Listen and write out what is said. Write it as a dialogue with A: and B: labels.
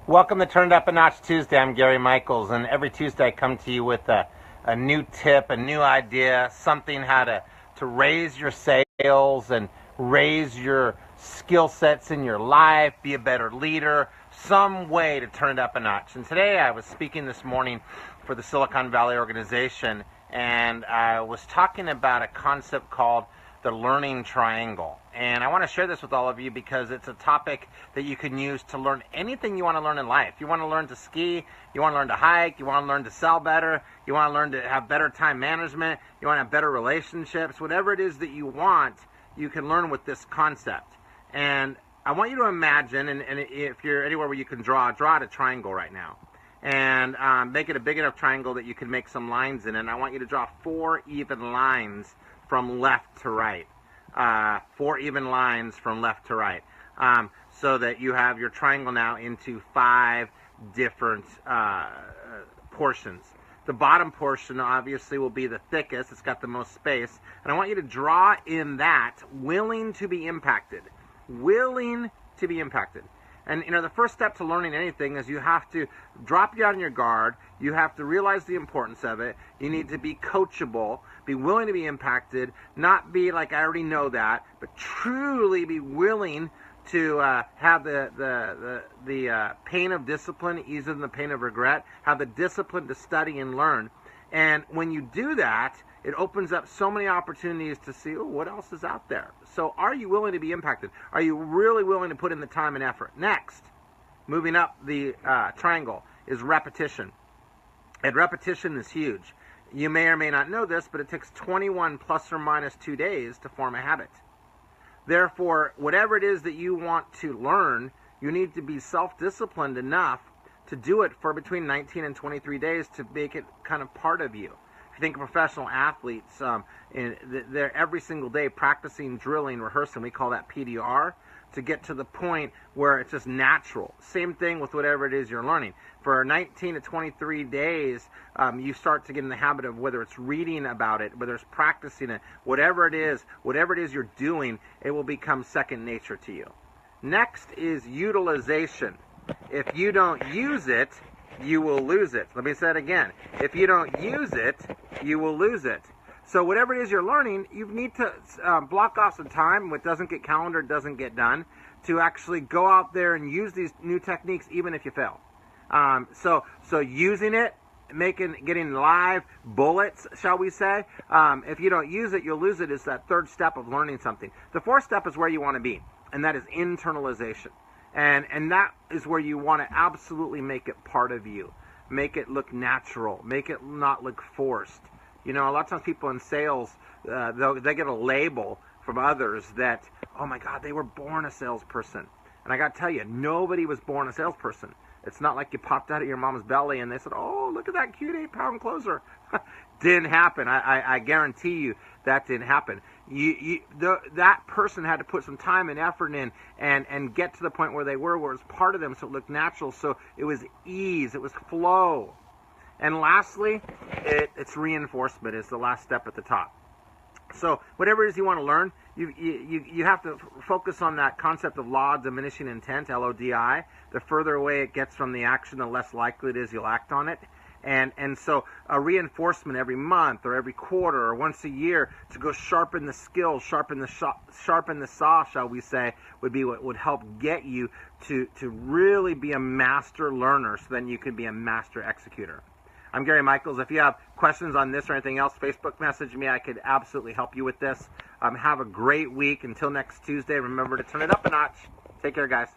A: Welcome to Turned Up a Notch Tuesday. I'm Gary Michaels, and every Tuesday I come to you with a new tip, a new idea, something how to raise your sales and raise your skill sets in your life, be a better leader, some way to turn it up a notch. And today I was speaking this morning for the Silicon Valley organization, and I was talking about a concept called the learning triangle. And I want to share this with all of you because it's a topic that you can use to learn anything you want to learn in life. You want to learn to ski, you want to learn to hike, you want to learn to sell better, you want to learn to have better time management, you want to have better relationships, whatever it is that you want, you can learn with this concept. And I want you to imagine, and if you're anywhere where you can draw out a triangle right now. And make it a big enough triangle that you can make some lines in it. And I want you to draw 4 even lines from left to right. 4 even lines from left to right. So that you have your triangle now into 5 different portions. The bottom portion obviously will be the thickest. It's got the most space. And I want you to draw in that willing to be impacted. Willing to be impacted. And the first step to learning anything is you have to drop down your guard. You have to realize the importance of it. You need to be coachable, be willing to be impacted, not be like I already know that, but truly be willing to have the pain of discipline easier than the pain of regret, have the discipline to study and learn. And when you do that, it opens up so many opportunities to see, what else is out there? So are you willing to be impacted? Are you really willing to put in the time and effort? Next, moving up the triangle, is repetition. And repetition is huge. You may or may not know this, but it takes 21 plus or minus 2 days to form a habit. Therefore, whatever it is that you want to learn, you need to be self-disciplined enough to do it for between 19 and 23 days to make it kind of part of you. If you think of professional athletes, they're every single day practicing, drilling, rehearsing. We call that PDR, to get to the point where it's just natural. Same thing with whatever it is you're learning. For 19 to 23 days, you start to get in the habit of whether it's reading about it, whether it's practicing it, whatever it is you're doing, it will become second nature to you. Next is utilization. If you don't use it, you will lose it. Let me say it again. If you don't use it, you will lose it. So whatever it is you're learning, you need to block off some time. What doesn't get calendared doesn't get done, to actually go out there and use these new techniques even if you fail. So using it, getting live bullets, shall we say. If you don't use it, you'll lose it, is that third step of learning something. The fourth step is where you want to be, and that is internalization. And that is where you want to absolutely make it part of you. Make it look natural. Make it not look forced. A lot of times people in sales, they get a label from others that, oh my God, they were born a salesperson. And I got to tell you, nobody was born a salesperson. It's not like you popped out of your mom's belly and they said, oh, look at that cute 8-pound closer. Didn't happen. I guarantee you that didn't happen. That person had to put some time and effort in and get to the point where they where it was part of them, so it looked natural, so it was ease, it was flow. And lastly, it's reinforcement is the last step at the top. So whatever it is you want to learn, you have to focus on that concept of law of diminishing intent, LODI. The further away it gets from the action, the less likely it is you'll act on it. And so a reinforcement every month or every quarter or once a year to go sharpen the skill, sharpen the saw, shall we say, would be what would help get you to really be a master learner, so then you can be a master executor. I'm Gary Michaels. If you have questions on this or anything else, Facebook message me. I could absolutely help you with this. Have a great week. Until next Tuesday, remember to turn it up a notch. Take care, guys.